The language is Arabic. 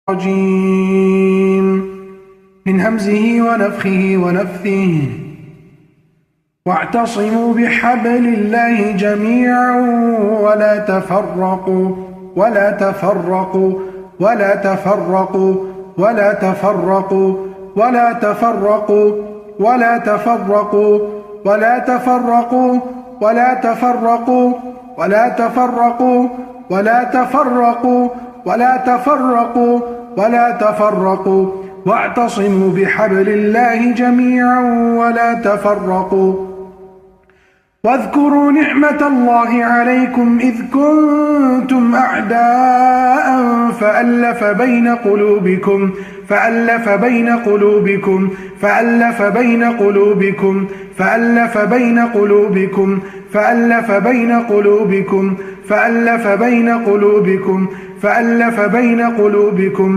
الرجيم من همزه ونفخه ونفثه واعتصموا بحبل الله جميعا ولا تفرقوا ولا تفرقوا ولا تفرقوا ولا تفرقوا ولا تفرقوا ولا تفرقوا ولا تفرقوا ولا تفرقوا ولا تفرقوا ولا تفرقوا ولا تفرقوا ولا تفرقوا واعتصموا بحبل الله جميعا ولا تفرقوا واذكروا نعمة الله عليكم إذ كنتم أعداء فألف بين قلوبكم فألف بين قلوبكم فألف بين قلوبكم فألف بين قلوبكم فألف بين قلوبكم فألف بين قلوبكم فألف بين قلوبكم